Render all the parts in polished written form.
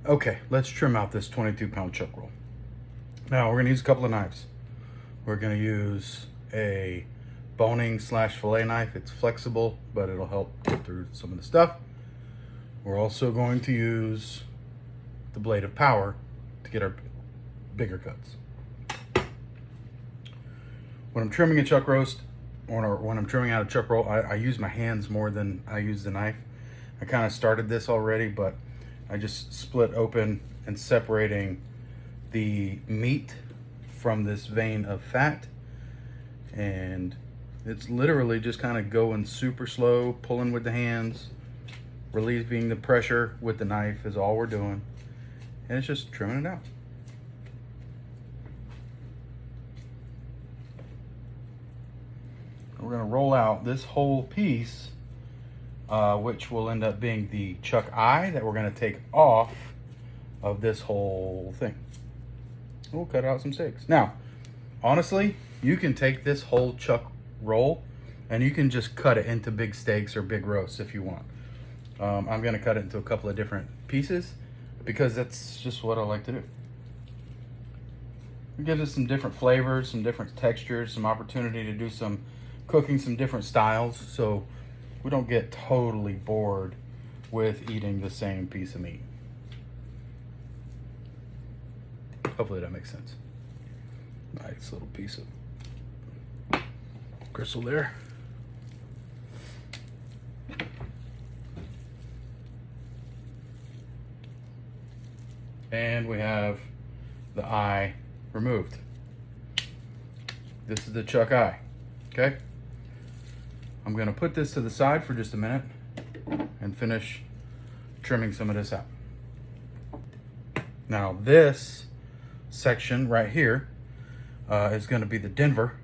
Okay, let's trim out this 22-pound chuck roll. Now we're gonna use a couple of knives. We're gonna use a boning / fillet knife. It's flexible, but it'll help get through some of the stuff. We're also going to use the blade of power to get our bigger cuts. When I'm trimming a chuck roast, or when I'm trimming out a chuck roll, I use my hands more than I use the knife. I kind of started this already, but I just split open and separating the meat from this vein of fat. And it's literally just kind of going super slow, pulling with the hands, relieving the pressure with the knife is all we're doing. And it's just trimming it out. We're gonna roll out this whole piece, which will end up being the chuck eye that we're gonna take off of this whole thing. We'll cut out some steaks. Now, honestly, you can take this whole chuck roll and you can just cut it into big steaks or big roasts if you want. I'm gonna cut it into a couple of different pieces because that's just what I like to do. It gives us some different flavors, some different textures, some opportunity to do some cooking, some different styles, so we don't get totally bored with eating the same piece of meat. Hopefully that makes sense. Nice little piece of gristle there. And we have the eye removed. This is the chuck eye, okay? I'm gonna put this to the side for just a minute and finish trimming some of this out. Now this section right here is gonna be the Denver.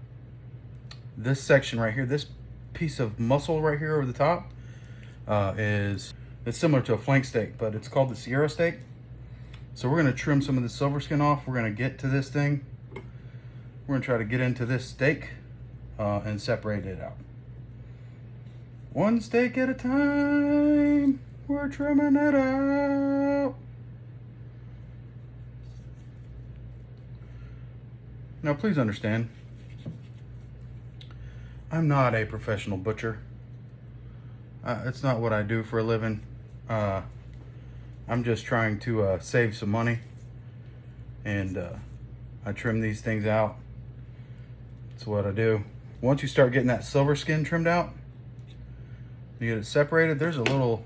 This section right here, this piece of muscle right here over the top it's similar to a flank steak, but it's called the Sierra steak. So we're gonna trim some of the silver skin off. We're gonna get to this thing. We're gonna try to get into this steak and separate it out. One steak at a time, we're trimming it out. Now please understand, I'm not a professional butcher. It's not what I do for a living. I'm just trying to save some money, and I trim these things out. That's what I do. Once you start getting that silver skin trimmed out, you get it separated, there's a little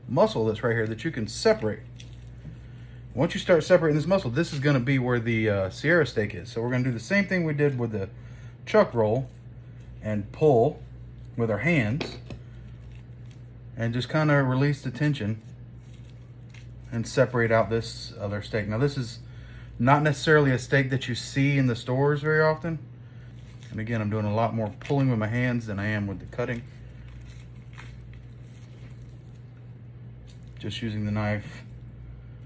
muscle that's right here that you can separate. Once you start separating this muscle, this is gonna be where the Sierra steak is. So we're gonna do the same thing we did with the chuck roll and pull with our hands and just kind of release the tension and separate out this other steak. Now this is not necessarily a steak that you see in the stores very often. And again, I'm doing a lot more pulling with my hands than I am with the cutting. Just using the knife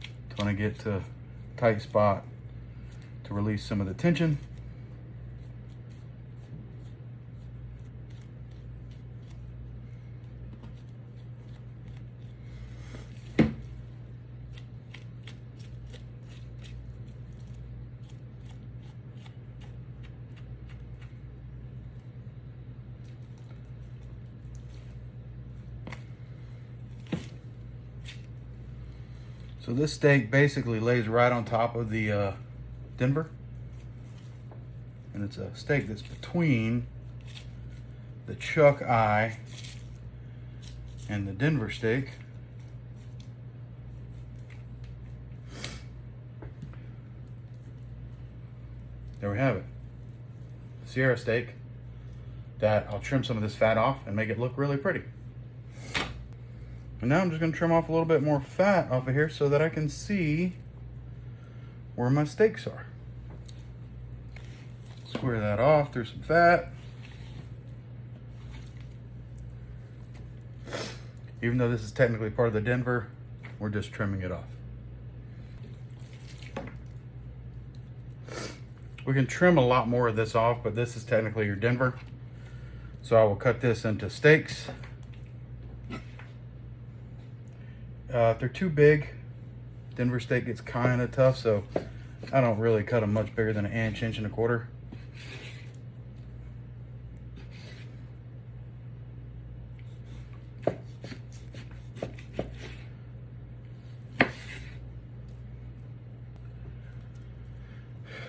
to when I get to a tight spot to release some of the tension. So this steak basically lays right on top of the Denver. And it's a steak that's between the chuck eye and the Denver steak. There we have it. Sierra steak that I'll trim some of this fat off and make it look really pretty. And now I'm just going to trim off a little bit more fat off of here so that I can see where my steaks are. Square that off through some fat. Even though this is technically part of the Denver, we're just trimming it off. We can trim a lot more of this off, but this is technically your Denver. So I will cut this into steaks. If they're too big, Denver steak gets kind of tough, so I don't really cut them much bigger than an inch, inch and a quarter.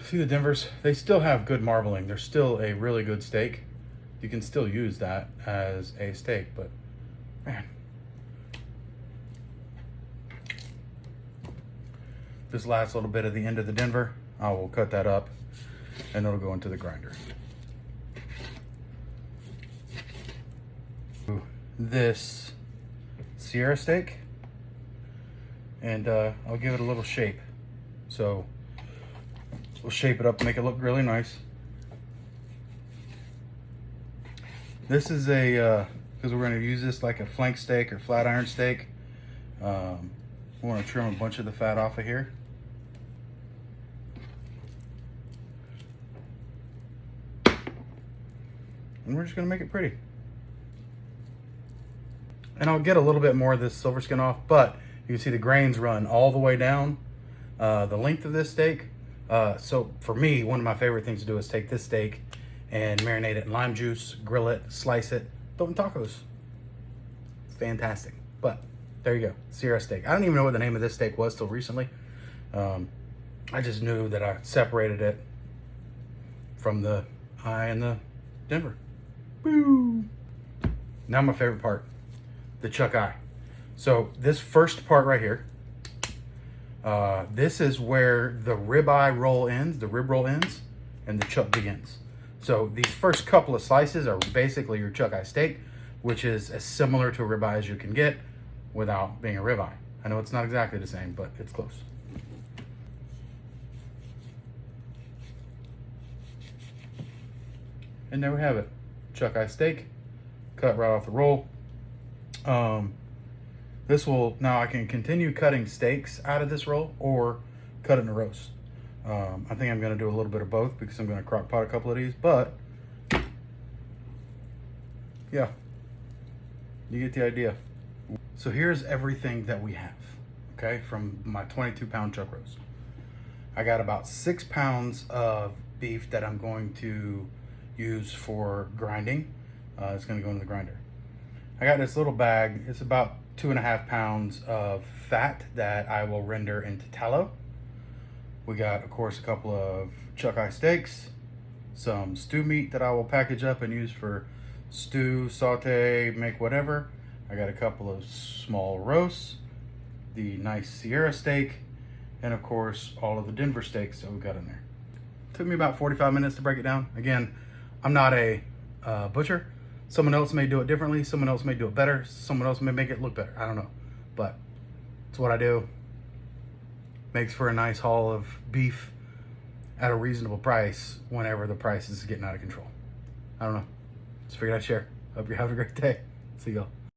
See the Denvers? They still have good marbling. They're still a really good steak. You can still use that as a steak, but man. This last little bit of the end of the Denver, I will cut that up and it'll go into the grinder. This Sierra steak, and I'll give it a little shape. So we'll shape it up, make it look really nice. This is a, because we're going to use this like a flank steak or flat iron steak. We want to trim a bunch of the fat off of here. And we're just going to make it pretty. And I'll get a little bit more of this silver skin off, but you can see the grains run all the way down the length of this steak. So for me, one of my favorite things to do is take this steak and marinate it in lime juice, grill it, slice it, throw it in tacos. It's fantastic. But there you go, Sierra steak. I don't even know what the name of this steak was till recently. I just knew that I separated it from the eye and the Denver. Woo! Now my favorite part, the chuck eye. So this first part right here, this is where the ribeye roll ends, the rib roll ends, and the chuck begins. So these first couple of slices are basically your chuck eye steak, which is as similar to a ribeye as you can get without being a ribeye. I know it's not exactly the same, but it's close. And there we have it, chuck eye steak, cut right off the roll. This will, now I can continue cutting steaks out of this roll or cut it in a roast. I think I'm gonna do a little bit of both because I'm gonna crock pot a couple of these, but yeah, you get the idea. So here's everything that we have, okay, from my 22-pound chuck roast. I got about 6 pounds of beef that I'm going to use for grinding. It's gonna go into the grinder. I got this little bag, it's about 2.5 pounds of fat that I will render into tallow. We got, of course, a couple of chuck eye steaks, some stew meat that I will package up and use for stew, saute, make whatever. I got a couple of small roasts, the nice Sierra steak, and of course, all of the Denver steaks that we got in there. Took me about 45 minutes to break it down. Again, I'm not a butcher. Someone else may do it differently. Someone else may do it better. Someone else may make it look better. I don't know, but it's what I do. Makes for a nice haul of beef at a reasonable price whenever the price is getting out of control. I don't know. Just figured I'd share. Hope you're having a great day. See y'all.